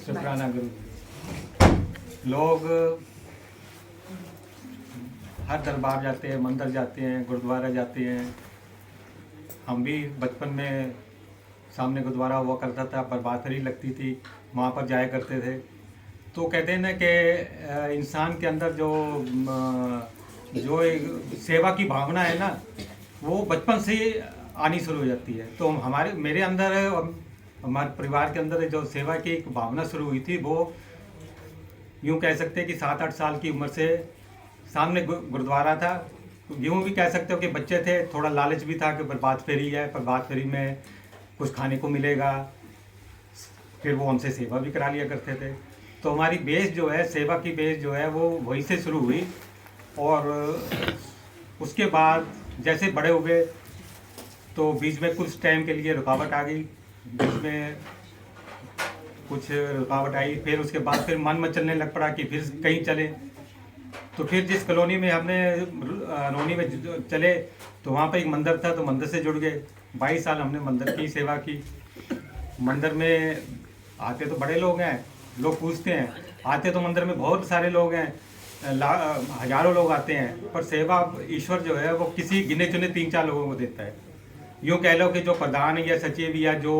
शुक्राना गुरु। लोग हर दरबार जाते हैं, मंदिर जाते हैं, गुरुद्वारा जाते हैं। हम भी बचपन में सामने गुरुद्वारा हुआ करता था, बर्बादरी लगती थी, वहाँ पर जाया करते थे। तो कहते हैं ना कि इंसान के अंदर जो एक सेवा की भावना है ना, वो बचपन से ही आनी शुरू हो जाती है। तो मेरे अंदर और हमारे परिवार के अंदर जो सेवा की एक भावना शुरू हुई थी, वो यूँ कह सकते हैं कि 7-8 साल की उम्र से सामने गुरुद्वारा था। यूँ भी कह सकते हो कि बच्चे थे, थोड़ा लालच भी था कि प्रभात फेरी है, प्रभात फेरी में कुछ खाने को मिलेगा, फिर वो हमसे सेवा भी करा लिया करते थे। तो हमारी बेस जो है, सेवा की बेस जो है, वो वहीं से शुरू हुई। और उसके बाद जैसे बड़े हुए तो बीच में कुछ टाइम के लिए रुकावट आ गई, बीच में कुछ रुकावट आई। फिर उसके बाद फिर मन में चलने लग पड़ा कि फिर कहीं चले। तो फिर जिस कॉलोनी में हमने रोनी में चले, तो वहाँ पर एक मंदिर था, तो मंदिर से जुड़ गए। 22 साल हमने मंदिर की सेवा की। मंदिर में आते तो बड़े लोग हैं, लोग पूछते हैं, आते तो मंदिर में बहुत सारे लोग हैं, हजारों लोग आते हैं, पर सेवा ईश्वर जो है वो किसी गिने चुने 3-4 लोगों को देता है। यूँ कह लो कि जो प्रधान या सचिव या जो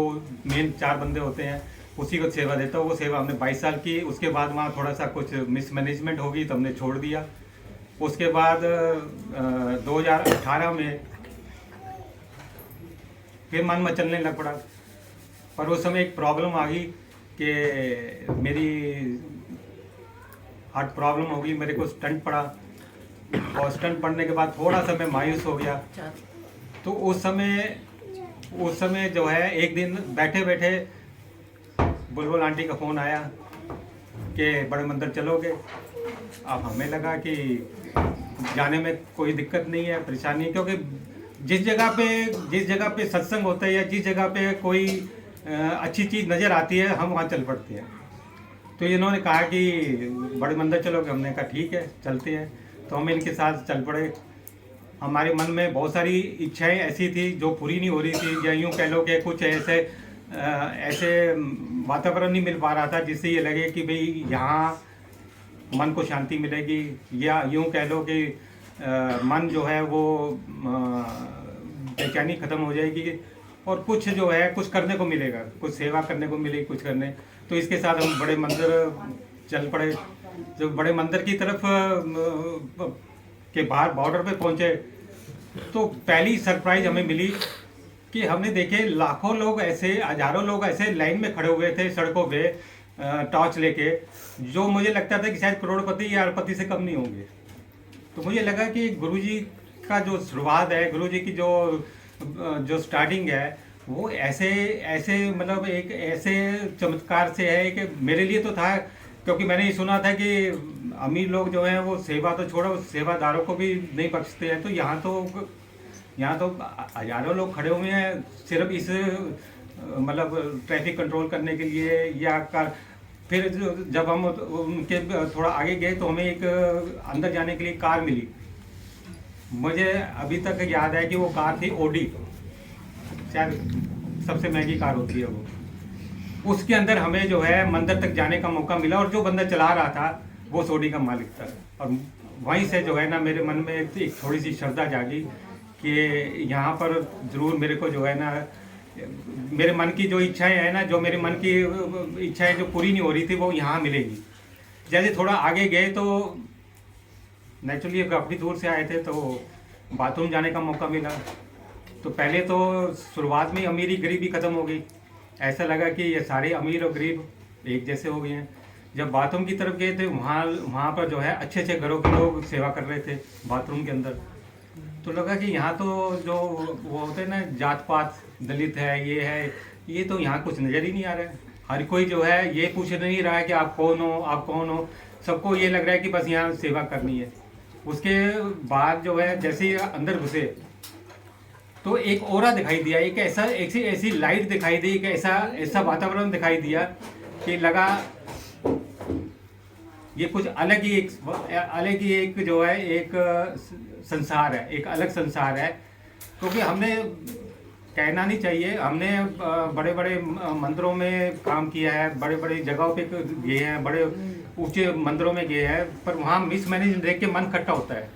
मेन 4 बंदे होते हैं, उसी को सेवा देता हूँ। वो सेवा हमने 22 साल की। उसके बाद वहाँ थोड़ा सा कुछ मिसमैनेजमेंट होगी तो हमने छोड़ दिया। उसके बाद 2018 में फिर मन में चलने लग पड़ा, पर उस समय एक प्रॉब्लम आ गई कि मेरी हार्ट प्रॉब्लम हो गई, मेरे को स्टंट पड़ा। और स्टंट पड़ने के बाद थोड़ा सा मैं मायूस हो गया। तो उस समय जो है, एक दिन बैठे बैठे बुलबुल आंटी का फ़ोन आया कि बड़े मंदिर चलोगे। अब हमें लगा कि जाने में कोई दिक्कत नहीं है, परेशानी, क्योंकि जिस जगह पे सत्संग होता है या जिस जगह पे कोई अच्छी चीज़ नज़र आती है, हम वहाँ चल पड़ते हैं। तो इन्होंने कहा कि बड़े मंदिर चलोगे। हमने कहा ठीक है, चलते हैं। तो हम इनके साथ चल पड़े। हमारे मन में बहुत सारी इच्छाएं ऐसी थी जो पूरी नहीं हो रही थी, या यूँ कह लो कि कुछ ऐसे वातावरण नहीं मिल पा रहा था जिससे ये लगे कि भाई यहाँ मन को शांति मिलेगी, या यूँ कह लो कि मन जो है वो बेचैनी ख़त्म हो जाएगी, और कुछ जो है कुछ करने को मिलेगा, कुछ सेवा करने को मिलेगी, कुछ करने। तो इसके साथ हम बड़े मंदिर चल पड़े। जब बड़े मंदिर की तरफ के बाहर बॉर्डर पे पहुँचे, तो पहली सरप्राइज हमें मिली कि हमने देखे लाखों लोग ऐसे, हजारों लोग ऐसे लाइन में खड़े हुए थे सड़कों पे टॉर्च लेके, जो मुझे लगता था कि शायद करोड़पति या अरबपति से कम नहीं होंगे। तो मुझे लगा कि गुरुजी का जो शुरुआत है, गुरुजी की जो स्टार्टिंग है, वो ऐसे मतलब एक ऐसे चमत्कार से है कि मेरे लिए तो था, क्योंकि मैंने ये सुना था कि अमीर लोग जो हैं वो सेवा तो छोड़ो, सेवादारों को भी नहीं बख्शते हैं। तो यहाँ तो हजारों लोग खड़े हुए हैं सिर्फ इस मतलब ट्रैफिक कंट्रोल करने के लिए या फिर जब हम उनके थोड़ा आगे गए तो हमें एक अंदर जाने के लिए कार मिली। मुझे अभी तक याद है कि वो कार थी ओडी, शायद सबसे महंगी कार होती है वो। उसके अंदर हमें जो है मंदिर तक जाने का मौका मिला, और जो बंदा चला रहा था वो ओडी का मालिक था। और वहीं से जो है ना, मेरे मन में एक थोड़ी सी श्रद्धा जागी कि यहाँ पर ज़रूर मेरे को जो है ना, मेरे मन की जो इच्छाएं हैं ना, जो मेरे मन की इच्छाएं जो पूरी नहीं हो रही थी, वो यहाँ मिलेगी। जैसे थोड़ा आगे गए तो नेचुरली काफ़ी दूर से आए थे, तो बाथरूम जाने का मौका मिला। तो पहले तो शुरुआत में अमीरी गरीबी ख़त्म हो गई, ऐसा लगा कि ये सारे अमीर और गरीब एक जैसे हो गए हैं। जब बाथरूम की तरफ गए थे, वहाँ पर जो है अच्छे अच्छे घरों के लोग सेवा कर रहे थे बाथरूम के अंदर। तो लगा कि यहाँ तो जो वो होते हैं ना, जात पात, दलित है, ये तो यहाँ कुछ नज़र ही नहीं आ रहा है। हर कोई जो है ये पूछ नहीं रहा है कि आप कौन हो। सबको ये लग रहा है कि बस यहाँ सेवा करनी है। उसके बाद जो है जैसे ही अंदर घुसे तो एक ओरा दिखाई दिया, एक ऐसी लाइट दिखाई दी, एक ऐसा वातावरण दिखाई दिया कि लगा ये कुछ अलग ही एक जो है एक संसार है, एक अलग संसार है। क्योंकि हमने कहना नहीं चाहिए। हमने बड़े बड़े मंदिरों में काम किया है, बड़े बड़े जगहों पे गए हैं, बड़े ऊंचे मंदिरों में गए हैं, पर वहाँ मिसमैनेज देख के मन खट्टा होता है।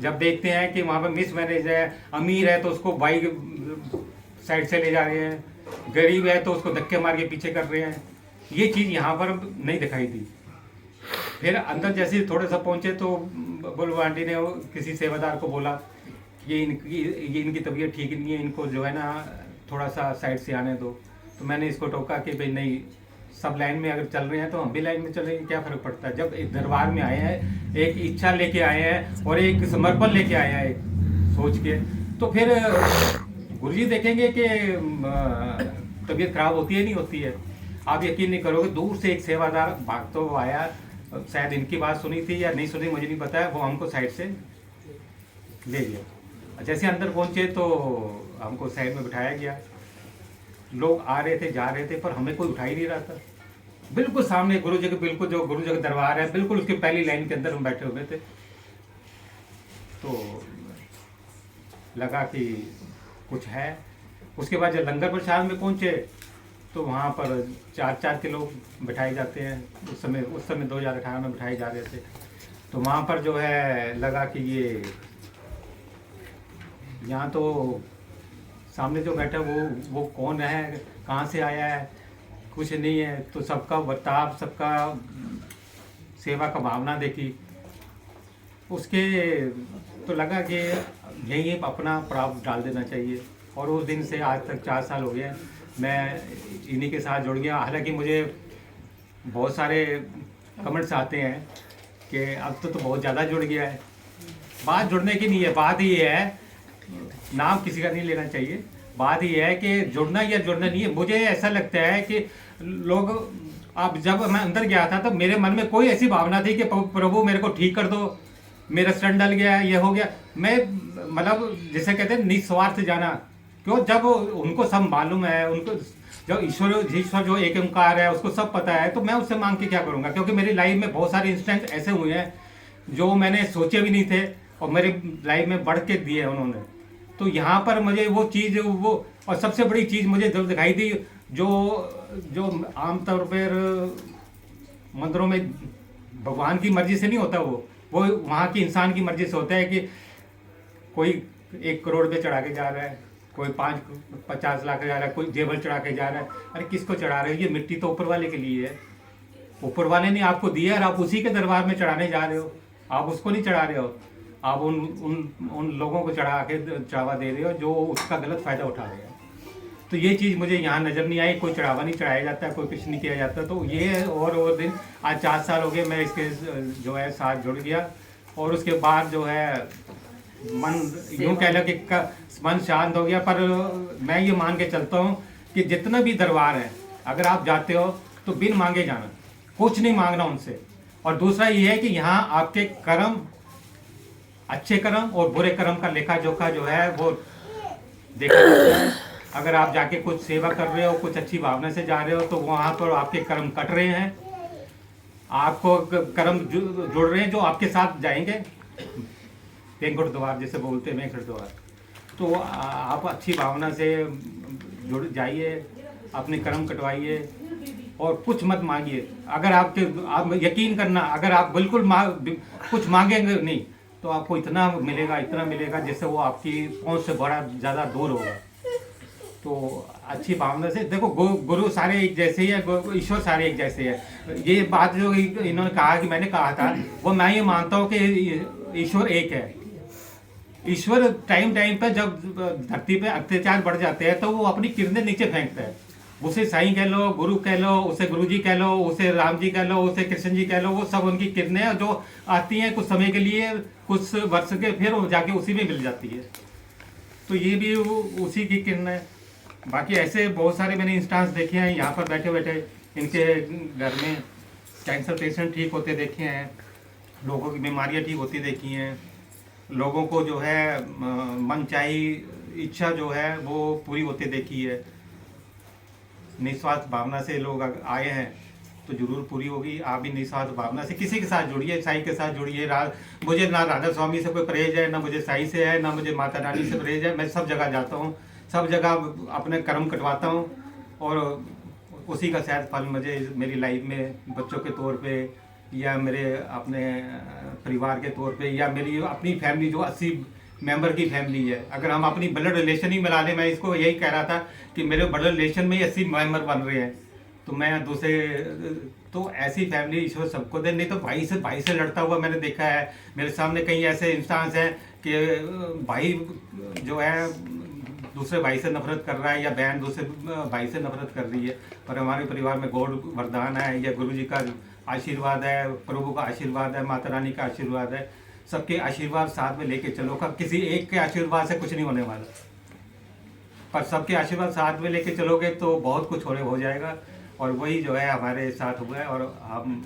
जब देखते हैं कि वहाँ पर मिसमैनेज है, अमीर है तो उसको बाइक साइड से ले जा रहे हैं, गरीब है तो उसको धक्के मार के पीछे कर रहे हैं, ये चीज़ यहाँ पर नहीं दिखाई दी। फिर अंदर जैसे थोड़े सा पहुँचे तो बुलबुल आंटी ने किसी सेवादार को बोला ये इनकी तबीयत ठीक नहीं है, इनको जो है ना थोड़ा सा साइड से आने दो। तो मैंने इसको टोका कि भाई नहीं, सब लाइन में अगर चल रहे हैं तो हम भी लाइन में चल रहे हैं, क्या फ़र्क पड़ता है। जब एक दरबार में आए हैं, एक इच्छा लेके आए हैं और एक समर्पण लेके आए हैं, एक सोच के, तो फिर गुरुजी देखेंगे कि तबीयत खराब होती है नहीं होती है। आप यकीन नहीं करोगे, दूर से एक सेवादार भागते हुए आया, शायद इनकी बात सुनी थी या नहीं सुनी मुझे नहीं पता है, वो हमको साइड से ले गया। जैसे अंदर पहुंचे तो हमको साइड में बिठाया गया। लोग आ रहे थे, जा रहे थे, पर हमें कोई उठा ही नहीं रहा था। बिल्कुल सामने गुरु जी के, बिल्कुल जो गुरु जी का दरबार है, बिल्कुल उसकी पहली लाइन के अंदर हम बैठे हुए थे। तो लगा कि कुछ है। उसके बाद जब लंगर प्रसाद में पहुंचे तो वहाँ पर 4-4 किलो बिठाए जाते हैं। उस समय 2018 में बिठाए जा रहे थे। तो वहाँ पर जो है लगा कि ये यहाँ तो सामने जो बैठा वो कौन है, कहाँ से आया है, कुछ नहीं है। तो सबका बर्ताव, सबका सेवा का भावना देखी, उसके तो लगा कि यही अपना प्राप्त डाल देना चाहिए। और उस दिन से आज तक 4 साल हो गए मैं इन्हीं के साथ जुड़ गया। हालांकि मुझे बहुत सारे कमेंट्स आते हैं कि अब तो बहुत ज़्यादा जुड़ गया है। बात जुड़ने की नहीं है, बात ये है, नाम किसी का नहीं लेना चाहिए, बात ये है कि जुड़ना या जुड़ना नहीं है। मुझे ऐसा लगता है कि लोग, अब जब मैं अंदर गया था तो मेरे मन में कोई ऐसी भावना थी कि प्रभु मेरे को ठीक कर दो, मेरा स्टंट डल गया, ये हो गया। मैं मतलब जिसे कहते हैं निस्वार्थ जाना, क्यों, जब उनको सब मालूम है, उनको जो ईश्वर जो एक ओंकार है उसको सब पता है, तो मैं उससे मांग के क्या करूँगा। क्योंकि मेरी लाइफ में बहुत सारे इंस्टेंट ऐसे हुए हैं जो मैंने सोचे भी नहीं थे और मेरी लाइफ में बढ़ के दिए उन्होंने। तो यहाँ पर मुझे वो चीज़, वो और सबसे बड़ी चीज़ मुझे जब दिखाई दी, जो आमतौर पर मंदिरों में भगवान की मर्जी से नहीं होता, वो वहाँ की इंसान की मर्जी से होता है कि कोई 1 करोड़ पे चढ़ा के जा रहा है, कोई 50 लाख जा रहा है, कोई जेबल चढ़ा के जा रहा है। अरे किसको चढ़ा रहे हो? ये मिट्टी तो ऊपर वाले के लिए है, ऊपर वाले ने आपको दिया और आप उसी के दरबार में चढ़ाने जा रहे हो, आप उसको नहीं चढ़ा रहे हो। आप उन लोगों को चढ़ावा दे रहे हो जो उसका गलत फ़ायदा उठा रहे हैं। तो ये चीज़ मुझे यहाँ नज़र नहीं आई। कोई चढ़ावा नहीं चढ़ाया जाता, कोई कुछ नहीं किया जाता। तो ये और दिन, आज 4 साल हो गए मैं इसके जो है साथ जुड़ गया। और उसके बाद जो है मन यूँ कह लो कि मन शांत हो गया। पर मैं ये मान के चलता हूँ कि जितना भी दरबार है, अगर आप जाते हो तो बिन मांगे जाना, कुछ नहीं मांगना उनसे। और दूसरा ये है कि यहाँ आपके कर्म, अच्छे कर्म और बुरे कर्म का लेखा जोखा जो है वो देखा जाता है। अगर आप जाके कुछ सेवा कर रहे हो, कुछ अच्छी भावना से जा रहे हो, तो वहाँ पर आपके कर्म कट रहे हैं, आपको कर्म जुड़ रहे हैं जो आपके साथ जाएंगे वेंकुट द्वार, जैसे बोलते हैं वेंकुट द्वार। तो आप अच्छी भावना से जुड़ जाइए, अपने कर्म कटवाइए और कुछ मत मांगिए। अगर आप यकीन करना, अगर आप बिल्कुल कुछ मांगेंगे नहीं तो आपको इतना मिलेगा जिससे वो आपकी पहुंच से बड़ा ज़्यादा दूर होगा। तो अच्छी भावना से देखो, गुरु सारे एक जैसे ही है, ईश्वर सारे एक जैसे है। ये बात जो इन्होंने कहा कि मैंने कहा था, वो मैं ये मानता हूँ कि ईश्वर एक है। ईश्वर टाइम पे जब धरती पे अत्याचार बढ़ जाते हैं तो वो अपनी किरणें नीचे फेंकता है। उसे साईं कह लो, गुरु कह लो, उसे गुरु जी कह लो, उसे राम जी कह लो, उसे कृष्ण जी कह लो, वो सब उनकी किरणें जो आती हैं कुछ समय के लिए, कुछ वर्ष के, फिर जाके उसी में मिल जाती है। तो ये भी उसी की किरण है। बाकी ऐसे बहुत सारे मैंने इंस्टांस देखे हैं, यहाँ पर बैठे बैठे इनके घर में कैंसर पेशेंट ठीक होते देखे हैं, लोगों की बीमारियाँ ठीक होती देखी हैं, लोगों को जो है मनचाही इच्छा जो है वो पूरी होते देखी है। निस्वार्थ भावना से लोग आए हैं तो जरूर पूरी होगी। आप भी निस्वार्थ भावना से किसी के साथ जुड़िए, साईं के साथ जुड़िए। मुझे ना राधा स्वामी से कोई परहेज है, ना मुझे साईं से है, ना मुझे माता रानी से परहेज है। मैं सब जगह जाता हूँ, सब जगह अपने कर्म कटवाता हूँ और उसी का शायद फल मुझे मेरी लाइफ में बच्चों के तौर पे या मेरे अपने परिवार के तौर पे या मेरी अपनी फैमिली जो 80 मेंबर की फैमिली है, अगर हम अपनी ब्लड रिलेशन ही मिला लें, मैं इसको यही कह रहा था कि मेरे ब्लड रिलेशन में ही 80 मेंबर बन रहे हैं, तो मैं दूसरे तो ऐसी फैमिली ईश्वर सबको दे। नहीं तो भाई से लड़ता हुआ मैंने देखा है, मेरे सामने कई ऐसे इंस्टांस हैं कि भाई जो है दूसरे भाई से नफरत कर रहा है या बहन दूसरे भाई से नफरत कर रही है, पर हमारे परिवार में गॉड वरदान है या गुरु जी का आशीर्वाद है, प्रभु का आशीर्वाद है, माता रानी का आशीर्वाद है, सबके आशीर्वाद साथ में लेके चलो का किसी एक के आशीर्वाद से कुछ नहीं होने वाला, पर सबके आशीर्वाद साथ में लेके चलोगे तो बहुत कुछ हो जाएगा। और वही जो है हमारे साथ हुआ है और हम